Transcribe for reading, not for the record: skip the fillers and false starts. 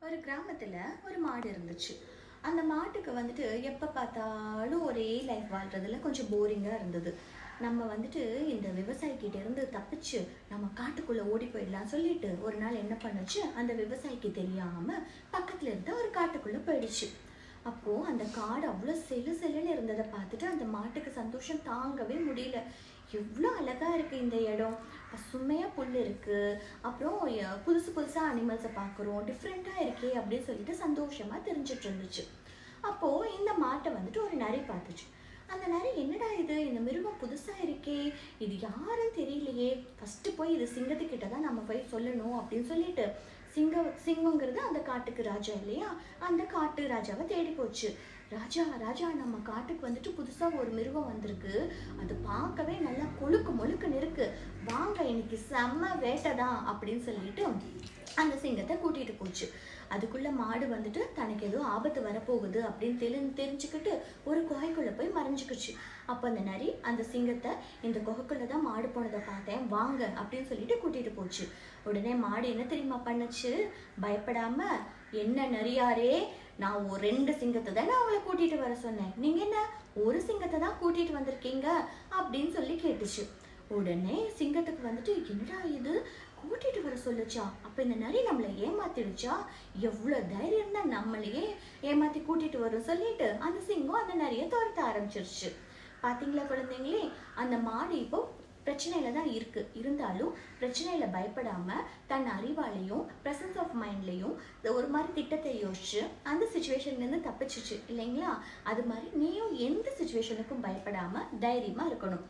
ஒரு கிராமத்துல ஒரு மாடு இருந்துச்சு. அந்த மாட்டுக்கு வந்துட்டு எப்ப பார்த்தாலும் ஒரே லைஃப் வாழ்றதுல கொஞ்சம் போரிங்கா இருந்தது. நம்ம வந்துட்டு இந்த விவசாயி கிட்ட இருந்து தப்பிச்சு நம்ம காட்டுக்குள்ள ஓடி போயிடலாம் சொல்லிட்டு ஒரு நாள் என்ன பண்ணுச்சு, அந்த விவசாயிக்கு தெரியாம பக்கத்துல இருந்த ஒரு காட்டுக்குள்ள போயிடுச்சு. அப்போ அந்த காடு அவ்வளோ செல்லு செல்லுன்னு இருந்ததை பார்த்துட்டு அந்த மாட்டுக்கு சந்தோஷம் தாங்கவே முடியல. எவ்வளோ அழகா இருக்கு இந்த இடம், பசுமையா புல் இருக்கு, அப்புறம் புதுசு புதுசா அனிமல்ஸை பார்க்குறோம், டிஃப்ரெண்டா இருக்கே அப்படின்னு சொல்லிட்டு சந்தோஷமா தெரிஞ்சிட்டு இருந்துச்சு. அப்போ இந்த மாட்டை வந்துட்டு ஒரு நரி பார்த்துச்சு. அந்த நரி என்னடா இது, இந்த மிருகம் புதுசா இருக்கே, இது யாருன்னு தெரியலையே, ஃபர்ஸ்ட் போய் இது சிங்கத்துக்கிட்ட தான் நம்ம போய் சொல்லணும் அப்படின்னு சொல்லிட்டு சிங்கங்கிறது அந்த காட்டுக்கு ராஜா இல்லையா, அந்த காட்டு ராஜாவை தேடி போச்சு. ராஜா ராஜா, நம்ம காட்டுக்கு வந்துட்டு புதுசா ஒரு மிருகம் வந்திருக்கு, அது பார்க்கவே நல்லா கொழுக்கு மொழுக்குன்னு இருக்கு, வாங்க இன்னைக்கு செம்ம வேட்டை தான் அப்படின்னு சொல்லிட்டு அந்த சிங்கத்தை கூட்டிட்டு போச்சு. அதுக்குள்ள மாடு வந்துட்டு தனக்கு ஏதோ ஆபத்து வரப்போகுது அப்படின்னு தெரிஞ்சுக்கிட்டு ஒரு குகைக்குள்ள போய் மறைஞ்சுக்குச்சு. அப்ப அந்த நரி அந்த சிங்கத்தை, இந்த குகைக்குள்ள தான் மாடு போனதை பார்த்தேன், வாங்க அப்படின்னு சொல்லிட்டு கூட்டிட்டு போச்சு. உடனே மாடு என்ன தெரியுமா பண்ணுச்சு, பயப்படாம, என்ன நரியாரே, நான் ஒரு 2 சிங்கத்தை தானே அவங்கள கூட்டிட்டு வர சொன்னேன், நீங்க என்ன ஒரு சிங்கத்தை தான் கூட்டிட்டு வந்திருக்கீங்க அப்படின்னு சொல்லி கேட்டுச்சு. உடனே சிங்கத்துக்கு வந்துட்டு, என்னடா இது, கூட்டிட்டு வர சொல்லுச்சா, அப்ப இந்த நரி நம்மளை ஏமாத்திடுச்சா, எவ்வளவு தைரியம் தான் நம்மளையே ஏமாத்தி கூட்டிட்டு வரும் சொல்லிட்டு அந்த சிங்கம் அந்த நரியை துரத்த ஆரம்பிச்சிருச்சு. பாத்தீங்களா குழந்தைங்களே, அந்த மாடு இப்போ பிரச்சனையில தான் இருக்கு, இருந்தாலும் பிரச்சனையில பயப்படாம தன் அறிவாலையும் பிரசன்ஸ் ஆஃப் மைண்ட்லையும் ஒரு மாதிரி திட்டத்தை யோசிச்சு அந்த சுச்சுவேஷன்ல இருந்து தப்பிச்சிச்சு இல்லைங்களா. அது மாதிரி நீயும் எந்த சுச்சுவேஷனுக்கும் பயப்படாம தைரியமா இருக்கணும்.